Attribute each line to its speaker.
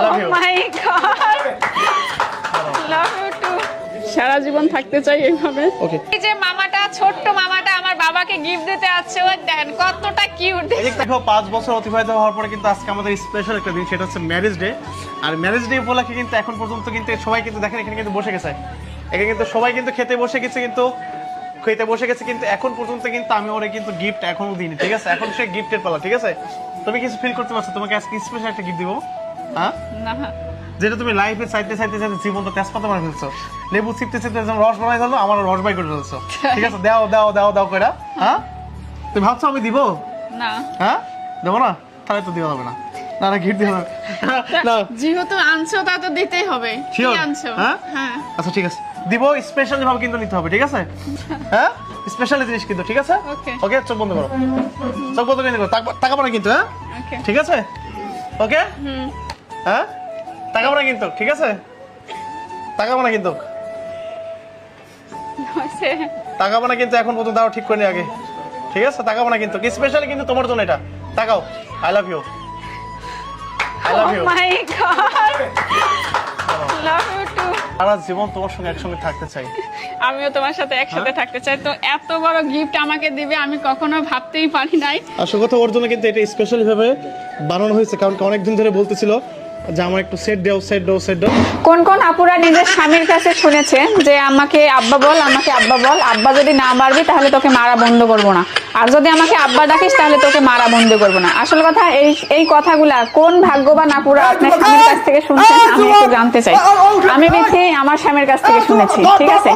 Speaker 1: Love you.
Speaker 2: My god, love you too. সারা জীবন থাকতে চাই এইভাবে।
Speaker 1: ওকে,
Speaker 2: এই যে মামাটা, ছোট্ট মামাটা আমার বাবাকে গিফট দিতে আসছে, ওই দেখেন কতটা কিউট।
Speaker 1: এই যে দেখো 5 বছর অতিবাহিত হওয়ার পরে কিন্তু আজকে আমাদের স্পেশাল একটা দিন, সেটা হচ্ছে ম্যারেজ ডে। আর ম্যারেজ ডে উপলক্ষে কিন্তু এখন পর্যন্ত কিন্তু সবাই কিন্তু দেখেন এখানে কিন্তু বসে গেছে, এখানে কিন্তু সবাই কিন্তু খেতে বসে গেছে, কিন্তু এখন পর্যন্ত কিন্তু আমি ওরে কিন্তু গিফট এখনো দিইনি, ঠিক আছে? এখন সে গিফটের পালা, ঠিক আছে? তুমি কিছু ফিল করতে পারছো তোমাকে আজকে স্পেশাল একটা গিফট দিব? হ্যাঁ,
Speaker 2: না
Speaker 1: যেটা তুমি লাইফে চাইতে জীবনটা তেজপাতা বানিয়ে ফেলছো, লেবু চিপতে যেমন রস বানাই ফেলো, আমার রস বাই করে ফেলছো, ঠিক আছে? দাও দাও দাও দাও করে, হ্যাঁ? তুমি ভাবছো আমি দিব?
Speaker 2: না,
Speaker 1: হ্যাঁ, দেবো না? তাহলে তো দেওয়া হবে না। না না, গিফট দেওয়া হবে না।
Speaker 2: যেহেতু আনছো তা তো দিতেই হবে। কি
Speaker 1: Sure?
Speaker 2: আনছো?
Speaker 1: হ্যাঁ?
Speaker 2: হ্যাঁ,
Speaker 1: আচ্ছা ঠিক আছে, দিব। স্পেশালি ভাবে কিন্তু নিতে হবে, ঠিক আছে? হ্যাঁ, স্পেশালি জিনিস কিন্তু, ঠিক আছে?
Speaker 2: ওকে
Speaker 1: ওকে, চোখ বন্ধ করো, চোখ বন্ধ করে করো, তাকাবো না কিন্তু, হ্যাঁ?
Speaker 2: ওকে।
Speaker 1: ঠিক আছে? ওকে, হ্যাঁ, তাকাবো না কিন্তু, ঠিক আছে? তাকাবো না কিন্তু, তাকাবো না কিন্তু, এখন পর্যন্ত দাও ঠিক করে নি আগে, ঠিক আছে? তাকাবো না কিন্তু, স্পেশালি কিন্তু তোমার জন্য এটা। তাকাও, I love you, I love you.
Speaker 2: My god, love you too.
Speaker 1: সারা জীবন তোমার সঙ্গে একসঙ্গে থাকতে চাই।
Speaker 2: আমিও তোমার সাথে একসাথে থাকতে চাই। তো এত বড় গিফট আমাকে দিবে আমি কখনো ভাবতেই পারি নাই।
Speaker 1: আসল কথা, ওর জন্য কিন্তু এটা স্পেশালি ভাবে বানানো হয়েছে, কারণ অনেকদিন ধরে বলতেছিল যে আমার একটু সেট দাও, সেট দাও, সেট দাও।
Speaker 2: কোন কোন আপুরা নিজের স্বামীর কাছে শুনেছে যে আমাকে আব্বা বল, আমাকে আব্বা বল, আব্বা যদি না মারবি তাহলে তোকে মারা বন্ধ করব না, আর যদি আমাকে আব্বা ডাকিস তাহলে তোকে মারা বন্ধ করব না। আসল কথা এই কথাগুলা কোন ভাগ্যবান আপুরা আপনার স্বামীর কাছ থেকে শুনছেন আমি একটু জানতে চাই। আমি বেশি আমার স্বামীর কাছ থেকে শুনেছি, ঠিক আছে?